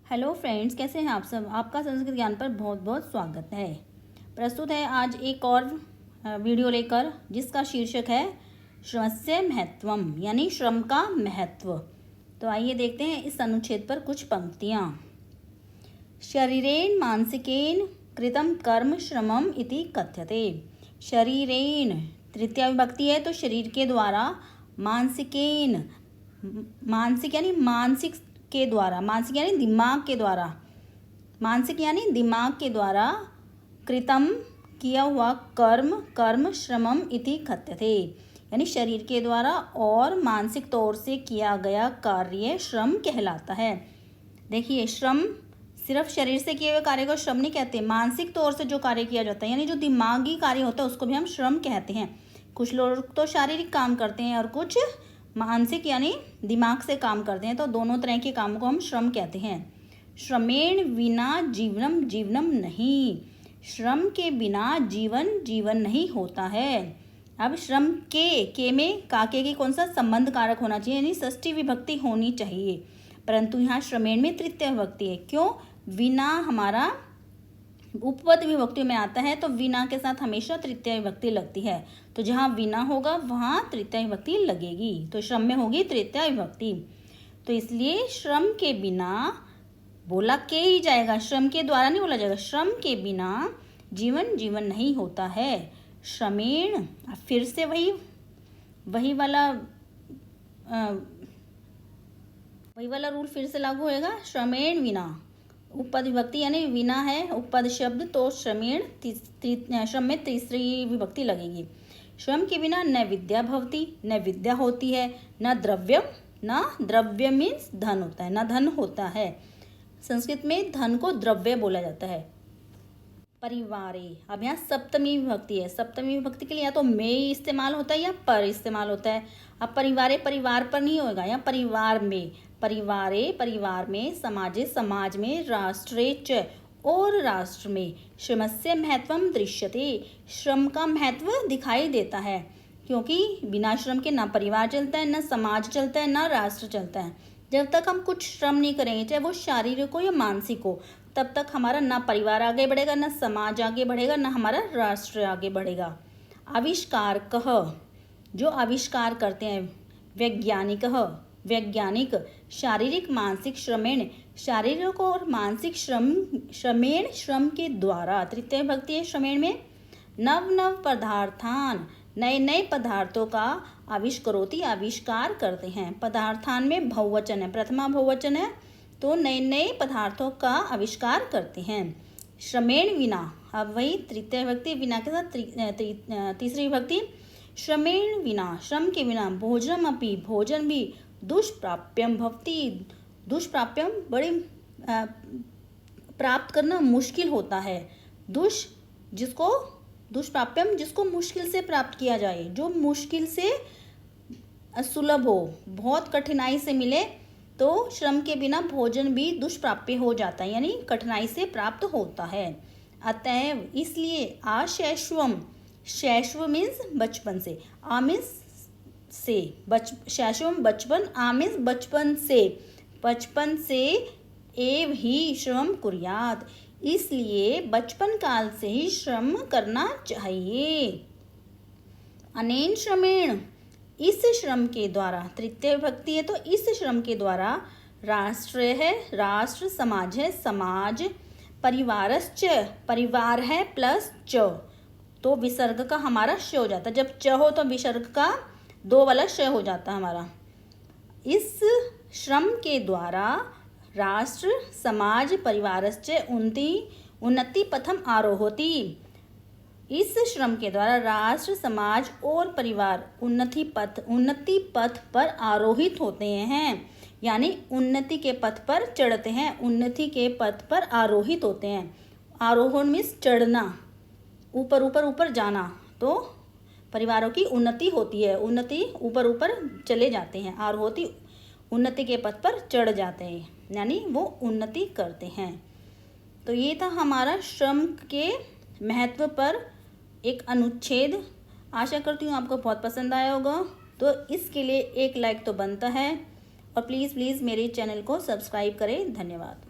Hello friends, कैसे हैं आप सब। आपका संस्कृत ज्ञान पर बहुत बहुत स्वागत है। प्रस्तुत है आज एक और वीडियो लेकर, जिसका शीर्षक है श्रमस्य महत्वम, यानी श्रम का महत्व। तो आइए देखते हैं इस अनुच्छेद पर कुछ पंक्तियाँ। शरीरेण मानसिकेन कृतं कर्म श्रमम इति कथ्यते। शरीरेण तृतीया विभक्ति है, तो शरीर के द्वारा, मानसिकेन, मानसिक यानी मानसिक के द्वारा, मानसिक यानी दिमाग के द्वारा, मानसिक यानी दिमाग के द्वारा, कृतम किया हुआ कर्म, कर्म श्रमम इति कथ्यते, यानी शरीर के द्वारा और मानसिक तौर से किया गया कार्य श्रम कहलाता है। देखिए, श्रम सिर्फ शरीर से किए हुए कार्य को श्रम नहीं कहते, मानसिक तौर से जो कार्य किया जाता है, यानी जो दिमागी कार्य होता है उसको भी हम श्रम कहते हैं। कुछ लोग तो शारीरिक काम करते हैं और कुछ मानसिक यानी दिमाग से काम करते हैं, तो दोनों तरह के कामों को हम श्रम कहते हैं। श्रमेण विना जीवनम जीवनम नहीं, श्रम के बिना जीवन जीवन नहीं होता है। अब श्रम के में काके की कौन सा संबंध कारक होना चाहिए, यानी षष्ठी विभक्ति होनी चाहिए, परंतु यहाँ श्रमेण में तृतीय विभक्ति है। क्यों? विना हमारा उपपद विभक्ति में आता है, तो विना के साथ हमेशा तृतीय विभक्ति लगती है, तो जहाँ विना होगा वहाँ तृतीय विभक्ति लगेगी, तो श्रम में होगी तृतीय विभक्ति। तो इसलिए श्रम के बिना बोला के ही जाएगा, श्रम के द्वारा नहीं बोला जाएगा। श्रम के बिना जीवन जीवन नहीं होता है। श्रमेण, फिर से वही वाला रूल फिर से लागू होएगा। श्रमेण विना उपपद विभक्ति यानी विना है उपपद शब्द, तो श्रमेण श्रम में तीसरी विभक्ति लगेगी। श्रम के बिना न विद्या भवती, न विद्या होती है, न द्रव्यम, न द्रव्य मीन्स धन होता है, न धन होता है। संस्कृत में धन को द्रव्य बोला जाता है। परिवारे, अब यहाँ सप्तमी विभक्ति है। सप्तमी विभक्ति के लिए या तो में इस्तेमाल होता है या पर इस्तेमाल होता है। अब परिवारे परिवार पर नहीं होगा, या परिवार में, परिवारे परिवार में, समाजे समाज में, राष्ट्रे च और राष्ट्र में, श्रमस्य महत्वम दृश्यते, श्रम का महत्व दिखाई देता है, क्योंकि बिना श्रम के ना परिवार चलता है, ना समाज चलता है, ना राष्ट्र चलता है। जब तक हम कुछ श्रम नहीं करेंगे, चाहे वो शारीरिक हो या मानसिक हो, तब तक हमारा ना परिवार आगे बढ़ेगा, ना समाज आगे बढ़ेगा, ना हमारा राष्ट्र आगे बढ़ेगा। आविष्कार कह, जो आविष्कार करते हैं, वैज्ञानिक, वैज्ञानिक, शारीरिक मानसिक श्रमेण, शारीरिक और मानसिक श्रमेण श्रम के द्वारा, तृतीय विभक्ति है श्रमेण में, नव नव पदार्थान, नए नए पदार्थों का आविष्करोति, आविष्कार करते हैं। पदार्थान में बहुवचन है, प्रथमा बहुवचन है, तो नए नए पदार्थों का आविष्कार करते हैं। श्रमेण विना, अब वही तृतीय विभक्ति विना के साथ तीसरी विभक्ति, श्रमेण विना, श्रम के बिना, भोजनम अपि, भोजन भी, दुष्प्राप्यम भवति, दुष्प्राप्यम बड़े प्राप्त करना मुश्किल होता है। दुष्प्राप्यम जिसको मुश्किल से प्राप्त किया जाए, जो मुश्किल से सुलभ हो, बहुत कठिनाई से मिले, तो श्रम के बिना भोजन भी दुष्प्राप्य हो जाता है, यानी कठिनाई से प्राप्त होता है। अतएव इसलिए आशैश्वम, शैश्व मीन्स बचपन से, आ मीन्स से, शैश्वम बचपन, आ मीन्स बचपन से, बचपन से एव ही श्रम कुर्यात, इसलिए बचपन काल से ही श्रम करना चाहिए। अनेन श्रमेण, इस श्रम के द्वारा, तृतीय विभक्ति है तो इस श्रम के द्वारा, राष्ट्र है राष्ट्र, समाज है समाज, परिवारश्च, परिवार है प्लस च, तो विसर्ग का हमारा श हो जाता है। जब च हो तो विसर्ग का दो वाला श हो जाता है हमारा। इस श्रम के द्वारा राष्ट्र समाज परिवारश्च उन्नति पथम आरोहोति, इस श्रम के द्वारा राष्ट्र समाज और परिवार उन्नति पथ पर आरोहित होते हैं, यानी उन्नति के पथ पर चढ़ते हैं, उन्नति के पथ पर आरोहित होते हैं। आरोहण मीन्स चढ़ना, ऊपर ऊपर ऊपर जाना, तो परिवारों की उन्नति होती है, उन्नति ऊपर ऊपर चले जाते हैं, आरोहति उन्नति के पथ पर चढ़ जाते हैं, यानी वो उन्नति करते हैं। तो ये था हमारा श्रम के महत्व पर एक अनुच्छेद। आशा करती हूँ आपको बहुत पसंद आया होगा, तो इसके लिए एक लाइक तो बनता है, और प्लीज़ मेरे चैनल को सब्सक्राइब करें। धन्यवाद।